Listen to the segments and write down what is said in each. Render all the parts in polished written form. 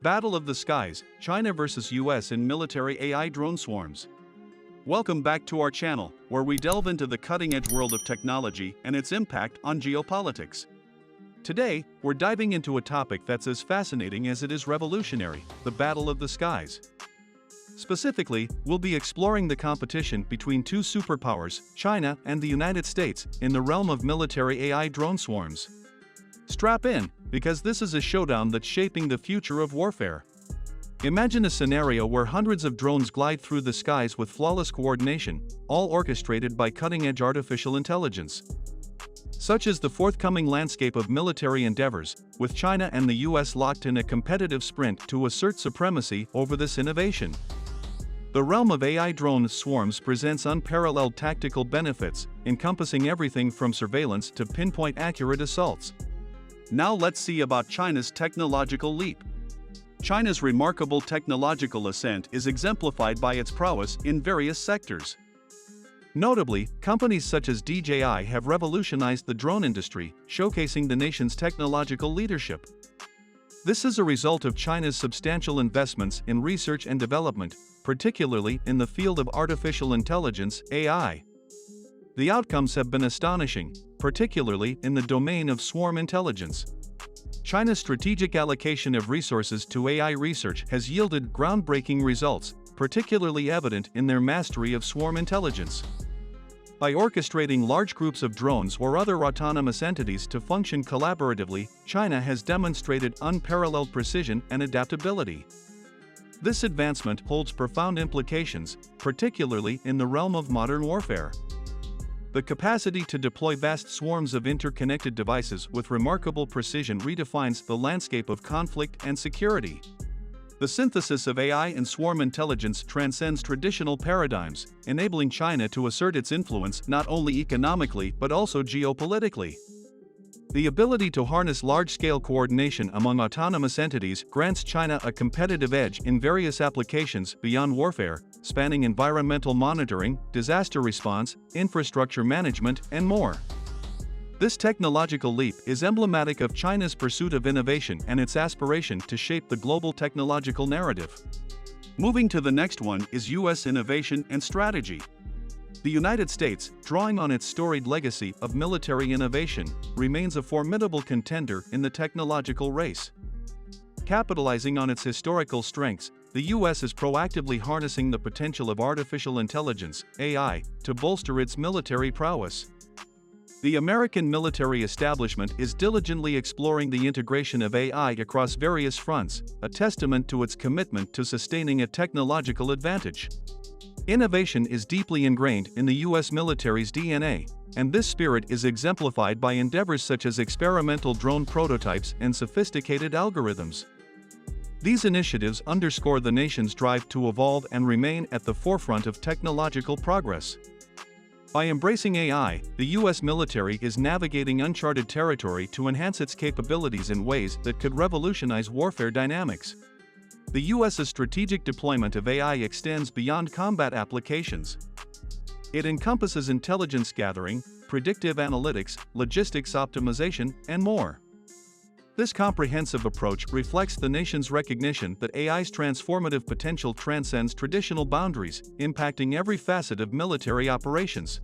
Battle of the Skies, China vs. US in military AI drone swarms. Welcome back to our channel, where we delve into the cutting-edge world of technology and its impact on geopolitics. Today, we're diving into a topic that's as fascinating as it is revolutionary: the Battle of the Skies. Specifically, we'll be exploring the competition between two superpowers, China and the United States, in the realm of military AI drone swarms. Strap in, because this is a showdown that's shaping the future of warfare. Imagine a scenario where hundreds of drones glide through the skies with flawless coordination, all orchestrated by cutting-edge artificial intelligence. Such is the forthcoming landscape of military endeavors, with China and the US locked in a competitive sprint to assert supremacy over this innovation. The realm of AI drone swarms presents unparalleled tactical benefits, encompassing everything from surveillance to pinpoint accurate assaults. Now let's see about China's technological leap. China's remarkable technological ascent is exemplified by its prowess in various sectors. Notably, companies such as DJI have revolutionized the drone industry, showcasing the nation's technological leadership. This is a result of China's substantial investments in research and development, particularly in the field of artificial intelligence (AI). The outcomes have been astonishing, particularly in the domain of swarm intelligence. China's strategic allocation of resources to AI research has yielded groundbreaking results, particularly evident in their mastery of swarm intelligence. By orchestrating large groups of drones or other autonomous entities to function collaboratively, China has demonstrated unparalleled precision and adaptability. This advancement holds profound implications, particularly in the realm of modern warfare. The capacity to deploy vast swarms of interconnected devices with remarkable precision redefines the landscape of conflict and security. The synthesis of AI and swarm intelligence transcends traditional paradigms, enabling China to assert its influence not only economically but also geopolitically. The ability to harness large-scale coordination among autonomous entities grants China a competitive edge in various applications beyond warfare, spanning environmental monitoring, disaster response, infrastructure management, and more. This technological leap is emblematic of China's pursuit of innovation and its aspiration to shape the global technological narrative. Moving to the next one is US innovation and strategy. The United States, drawing on its storied legacy of military innovation, remains a formidable contender in the technological race. Capitalizing on its historical strengths, the US is proactively harnessing the potential of artificial intelligence (AI) to bolster its military prowess. The American military establishment is diligently exploring the integration of AI across various fronts, a testament to its commitment to sustaining a technological advantage. Innovation is deeply ingrained in the US military's DNA, and this spirit is exemplified by endeavors such as experimental drone prototypes and sophisticated algorithms. These initiatives underscore the nation's drive to evolve and remain at the forefront of technological progress. By embracing AI, the US military is navigating uncharted territory to enhance its capabilities in ways that could revolutionize warfare dynamics. The US's strategic deployment of AI extends beyond combat applications. It encompasses intelligence gathering, predictive analytics, logistics optimization, and more. This comprehensive approach reflects the nation's recognition that AI's transformative potential transcends traditional boundaries, impacting every facet of military operations.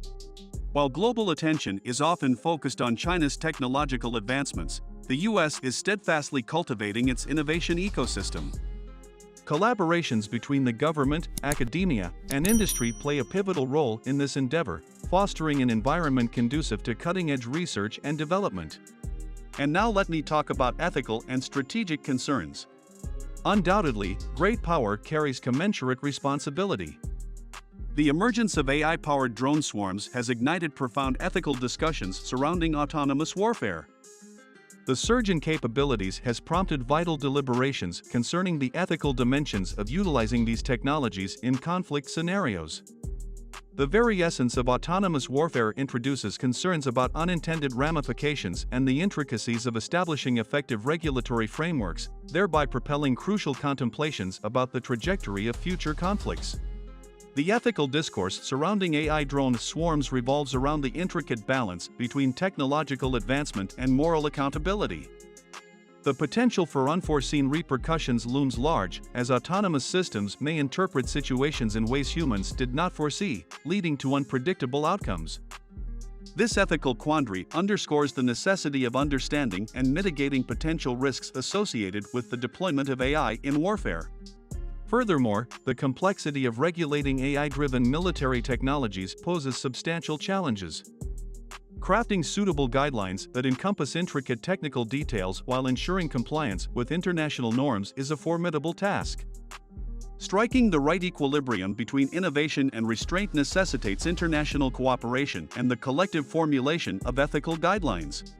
While global attention is often focused on China's technological advancements, the US is steadfastly cultivating its innovation ecosystem. Collaborations between the government, academia, and industry play a pivotal role in this endeavor, fostering an environment conducive to cutting-edge research and development. And now let me talk about ethical and strategic concerns. Undoubtedly, great power carries commensurate responsibility. The emergence of AI-powered drone swarms has ignited profound ethical discussions surrounding autonomous warfare. The surge in capabilities has prompted vital deliberations concerning the ethical dimensions of utilizing these technologies in conflict scenarios. The very essence of autonomous warfare introduces concerns about unintended ramifications and the intricacies of establishing effective regulatory frameworks, thereby propelling crucial contemplations about the trajectory of future conflicts. The ethical discourse surrounding AI drone swarms revolves around the intricate balance between technological advancement and moral accountability. The potential for unforeseen repercussions looms large, as autonomous systems may interpret situations in ways humans did not foresee, leading to unpredictable outcomes. This ethical quandary underscores the necessity of understanding and mitigating potential risks associated with the deployment of AI in warfare. Furthermore, the complexity of regulating AI-driven military technologies poses substantial challenges. Crafting suitable guidelines that encompass intricate technical details while ensuring compliance with international norms is a formidable task. Striking the right equilibrium between innovation and restraint necessitates international cooperation and the collective formulation of ethical guidelines.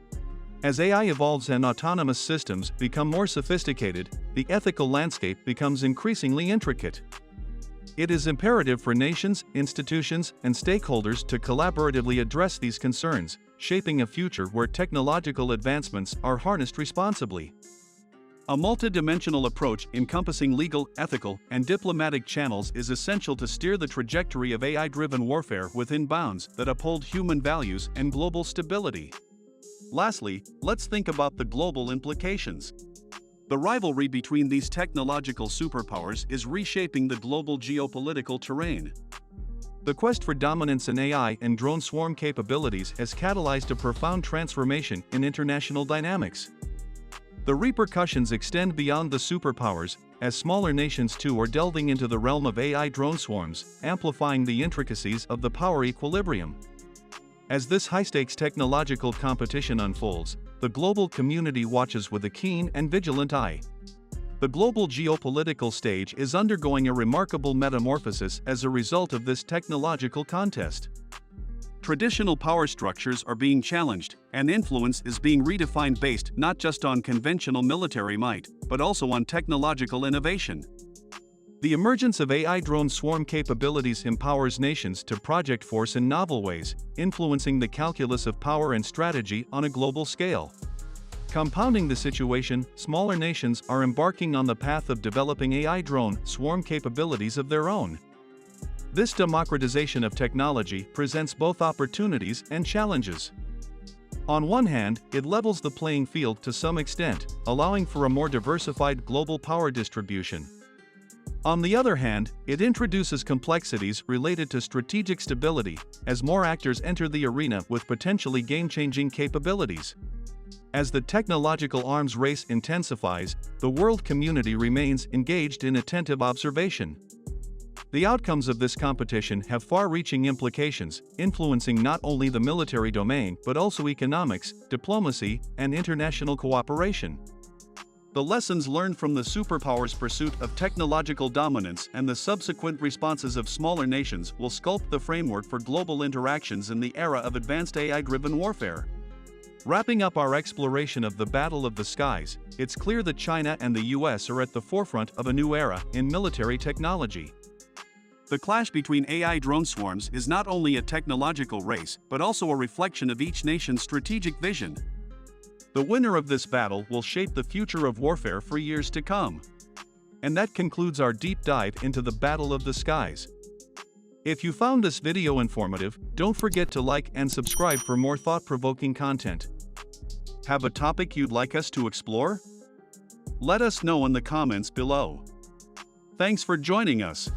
As AI evolves and autonomous systems become more sophisticated, the ethical landscape becomes increasingly intricate. It is imperative for nations, institutions, and stakeholders to collaboratively address these concerns, shaping a future where technological advancements are harnessed responsibly. A multidimensional approach encompassing legal, ethical, and diplomatic channels is essential to steer the trajectory of AI-driven warfare within bounds that uphold human values and global stability. Lastly, let's think about the global implications. The rivalry between these technological superpowers is reshaping the global geopolitical terrain. The quest for dominance in AI and drone swarm capabilities has catalyzed a profound transformation in international dynamics. The repercussions extend beyond the superpowers, as smaller nations too are delving into the realm of AI drone swarms, amplifying the intricacies of the power equilibrium. As this high-stakes technological competition unfolds, the global community watches with a keen and vigilant eye. The global geopolitical stage is undergoing a remarkable metamorphosis as a result of this technological contest. Traditional power structures are being challenged, and influence is being redefined based not just on conventional military might, but also on technological innovation. The emergence of AI drone swarm capabilities empowers nations to project force in novel ways, influencing the calculus of power and strategy on a global scale. Compounding the situation, smaller nations are embarking on the path of developing AI drone swarm capabilities of their own. This democratization of technology presents both opportunities and challenges. On one hand, it levels the playing field to some extent, allowing for a more diversified global power distribution. On the other hand, it introduces complexities related to strategic stability, as more actors enter the arena with potentially game-changing capabilities. As the technological arms race intensifies, the world community remains engaged in attentive observation. The outcomes of this competition have far-reaching implications, influencing not only the military domain but also economics, diplomacy, and international cooperation. The lessons learned from the superpowers' pursuit of technological dominance and the subsequent responses of smaller nations will sculpt the framework for global interactions in the era of advanced AI-driven warfare. Wrapping up our exploration of the Battle of the Skies, it's clear that China and the US are at the forefront of a new era in military technology. The clash between AI drone swarms is not only a technological race, but also a reflection of each nation's strategic vision. The winner of this battle will shape the future of warfare for years to come. And that concludes our deep dive into the Battle of the Skies. If you found this video informative, don't forget to like and subscribe for more thought-provoking content. Have a topic you'd like us to explore? Let us know in the comments below. Thanks for joining us.